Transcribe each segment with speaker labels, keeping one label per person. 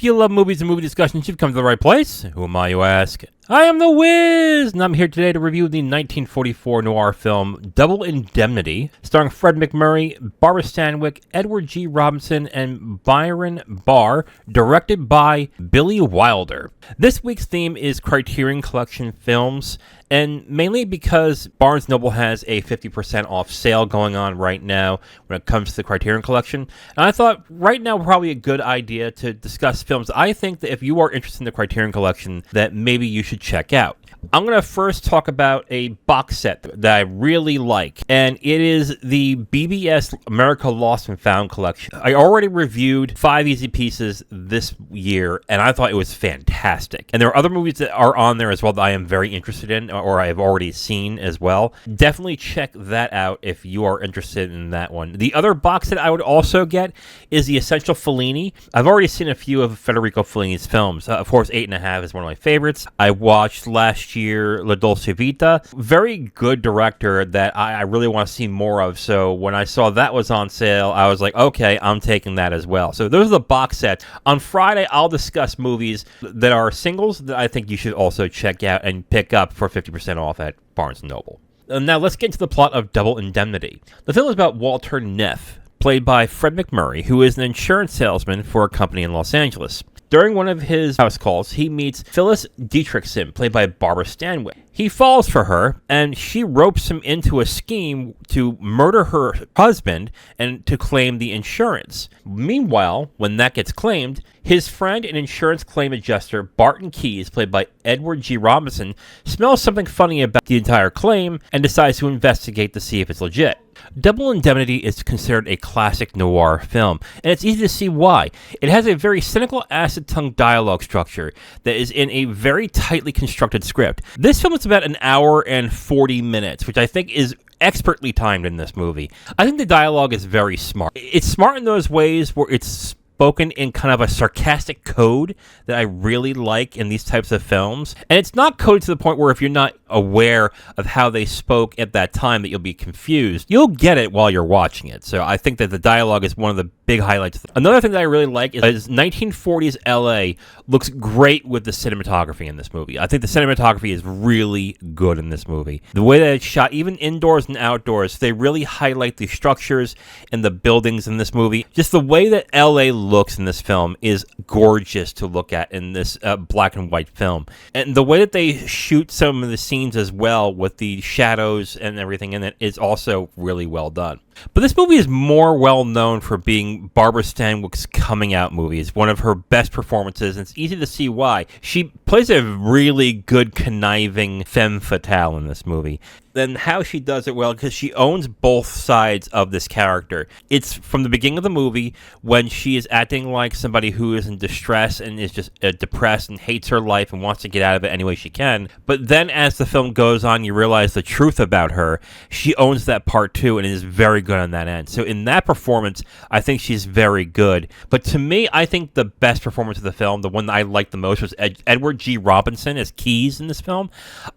Speaker 1: If you love movies and movie discussions, you've come to the right place. Who am I, you ask? I am the Wiz, and I'm here today to review the 1944 noir film Double Indemnity, starring Fred MacMurray, Barbara Stanwyck, Edward G. Robinson, and Byron Barr, directed by Billy Wilder. This week's theme is Criterion Collection films, and mainly because Barnes & Noble has a 50% off sale going on right now when it comes to the Criterion Collection. And I thought right now probably a good idea to discuss films I think that if you are interested in the Criterion Collection that maybe you should check out. I'm going to first talk about a box set that I really like, and it is the BBS America Lost and Found collection. I already reviewed 5 Easy Pieces this year, and I thought it was fantastic. And there are other movies that are on there as well that I am very interested in, or I have already seen as well. Definitely check that out if you are interested in that one. The other box set I would also get is the Essential Fellini. I've already seen a few of Federico Fellini's films. Of course, 8.5 is one of my favorites. I watched last year La Dolce Vita. Very good director that I really want to see more of. So when I saw that was on sale, I was like, okay, I'm taking that as well. So those are the box sets. On Friday, I'll discuss movies that are singles that I think you should also check out and pick up for 50% off at Barnes & Noble. Now let's get into the plot of Double Indemnity. The film is about Walter Neff, played by Fred MacMurray, who is an insurance salesman for a company in Los Angeles. During one of his house calls, he meets Phyllis Dietrichson, played by Barbara Stanwyck. He falls for her, and she ropes him into a scheme to murder her husband and to claim the insurance. Meanwhile, when that gets claimed, his friend and insurance claim adjuster, Barton Keyes, played by Edward G. Robinson, smells something funny about the entire claim and decides to investigate to see if it's legit. Double Indemnity is considered a classic noir film, and it's easy to see why. It has a very cynical acid-tongue dialogue structure that is in a very tightly constructed script. This film is about an hour and 40 minutes, which I think is expertly timed in this movie. I think the dialogue is very smart. It's smart in those ways where it's spoken in kind of a sarcastic code that I really like in these types of films. And it's not coded to the point where if you're not aware of how they spoke at that time that you'll be confused. You'll get it while you're watching it. So I think that the dialogue is one of the big highlights. Another thing that I really like is 1940s LA looks great with the cinematography in this movie. I think the cinematography is really good in this movie. The way that it's shot, even indoors and outdoors, they really highlight the structures and the buildings in this movie. Just the way that LA looks in this film is gorgeous to look at in this black and white film. And the way that they shoot some of the scenes as well with the shadows and everything in it is also really well done. But this movie is more well known for being Barbara Stanwyck's coming out movie. It's one of her best performances, and it's easy to see why. She plays a really good conniving femme fatale in this movie. And how she does it well, because she owns both sides of this character. It's from the beginning of the movie when she is acting like somebody who is in distress and is just depressed and hates her life and wants to get out of it any way she can. But then as the film goes on, you realize the truth about her. She owns that part too and is very good on that end. So in that performance, I think she's very good. But to me, I think the best performance of the film, the one that I liked the most, was Edward G. Robinson as Keyes in this film.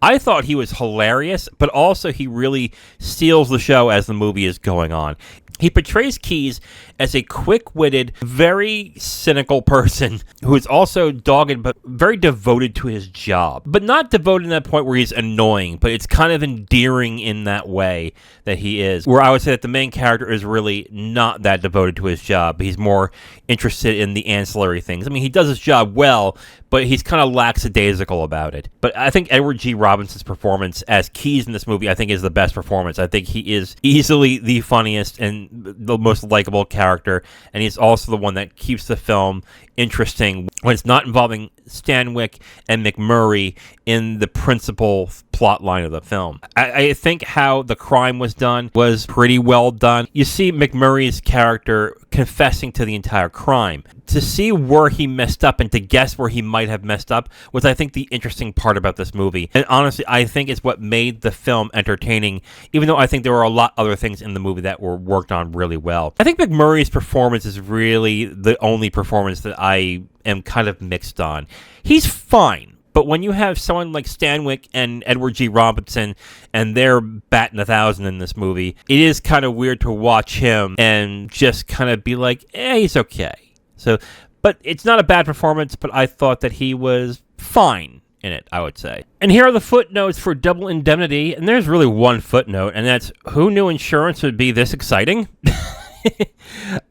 Speaker 1: I thought he was hilarious, but also he really steals the show as the movie is going on. He portrays Keyes as a quick-witted, very cynical person who is also dogged but very devoted to his job. But not devoted to that point where he's annoying, but it's kind of endearing in that way that he is. Where I would say that the main character is really not that devoted to his job. He's more interested in the ancillary things. I mean, he does his job well, but he's kind of lackadaisical about it. But I think Edward G. Robinson's performance as Keyes in this movie, I think, is the best performance. I think he is easily the funniest and the most likable character, and he's also the one that keeps the film interesting when it's not involving Stanwyck and MacMurray in the principal plot line of the film. I think how the crime was done was pretty well done. You see MacMurray's character confessing to the entire crime. To see where he messed up and to guess where he might have messed up was, I think, the interesting part about this movie. And honestly, I think it's what made the film entertaining, even though I think there were a lot other things in the movie that were worked on really well. I think MacMurray's performance is really the only performance that I am kind of mixed on. He's fine. But when you have someone like Stanwyck and Edward G. Robinson, and they're batting 1,000 in this movie, it is kind of weird to watch him and just kind of be like, he's okay. So But it's not a bad performance, but I thought that he was fine in it, I would say. And here are the footnotes for Double Indemnity, and there's really one footnote, and that's, who knew insurance would be this exciting?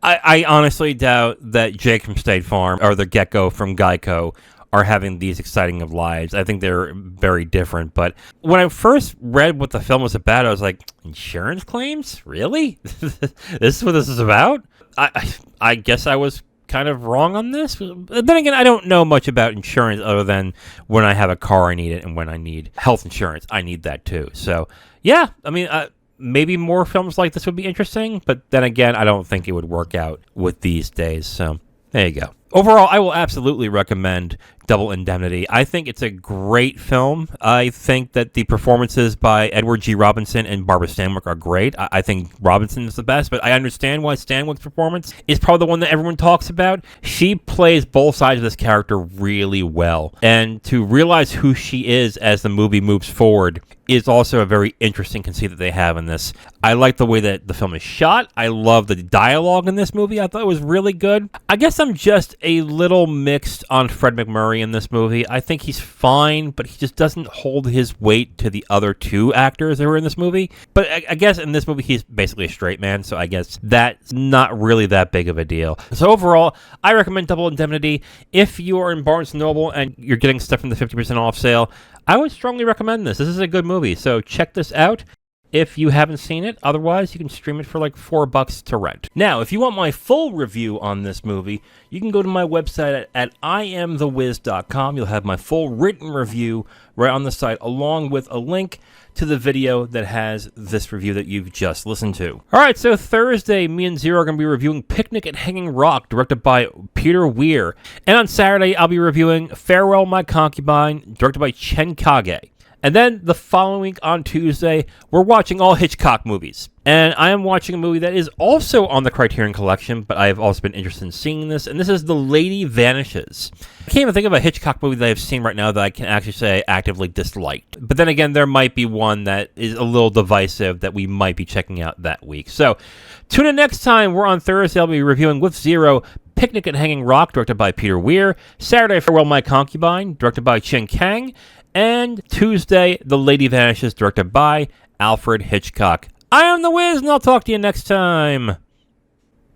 Speaker 1: I honestly doubt that Jake from State Farm or the Gecko from Geico are having these exciting of lives. I think they're very different. But when I first read what the film was about, I was like, insurance claims? Really? This is what this is about? I guess I was kind of wrong on this. But then again, I don't know much about insurance other than when I have a car, I need it, and when I need health insurance, I need that too. So, yeah, I mean, maybe more films like this would be interesting, but then again, I don't think it would work out with these days. So, there you go. Overall, I will absolutely recommend Double Indemnity. I think it's a great film. I think that the performances by Edward G. Robinson and Barbara Stanwyck are great. I think Robinson is the best, but I understand why Stanwyck's performance is probably the one that everyone talks about. She plays both sides of this character really well, and to realize who she is as the movie moves forward is also a very interesting conceit that they have in this. I like the way that the film is shot. I love the dialogue in this movie. I thought it was really good. I guess I'm just a little mixed on Fred MacMurray in this movie. I think he's fine, but he just doesn't hold his weight to the other two actors that were in this movie. But I guess in this movie, he's basically a straight man, so I guess that's not really that big of a deal. So overall, I recommend Double Indemnity. If you are in Barnes & Noble and you're getting stuff from the 50% off sale, I would strongly recommend this. This is a good movie, so check this out if you haven't seen it. Otherwise, you can stream it for like $4 to rent. Now, if you want my full review on this movie, you can go to my website at IamTheWiz.com. You'll have my full written review right on the site, along with a link to the video that has this review that you've just listened to. All right, so Thursday, me and Zero are going to be reviewing Picnic at Hanging Rock, directed by Peter Weir. And on Saturday, I'll be reviewing Farewell, My Concubine, directed by Chen Kage. And then the following week on Tuesday, we're watching all Hitchcock movies. And I am watching a movie that is also on the Criterion Collection, but I have also been interested in seeing this, and this is The Lady Vanishes. I can't even think of a Hitchcock movie that I've seen right now that I can actually say I actively disliked. But then again, there might be one that is a little divisive that we might be checking out that week. So tune in next time. We're on Thursday. I'll be reviewing with Zero Picnic at Hanging Rock, directed by Peter Weir. Saturday, Farewell, My Concubine, directed by Chen Kang. And Tuesday, The Lady Vanishes, directed by Alfred Hitchcock. I am The Wiz, and I'll talk to you next time.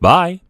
Speaker 1: Bye.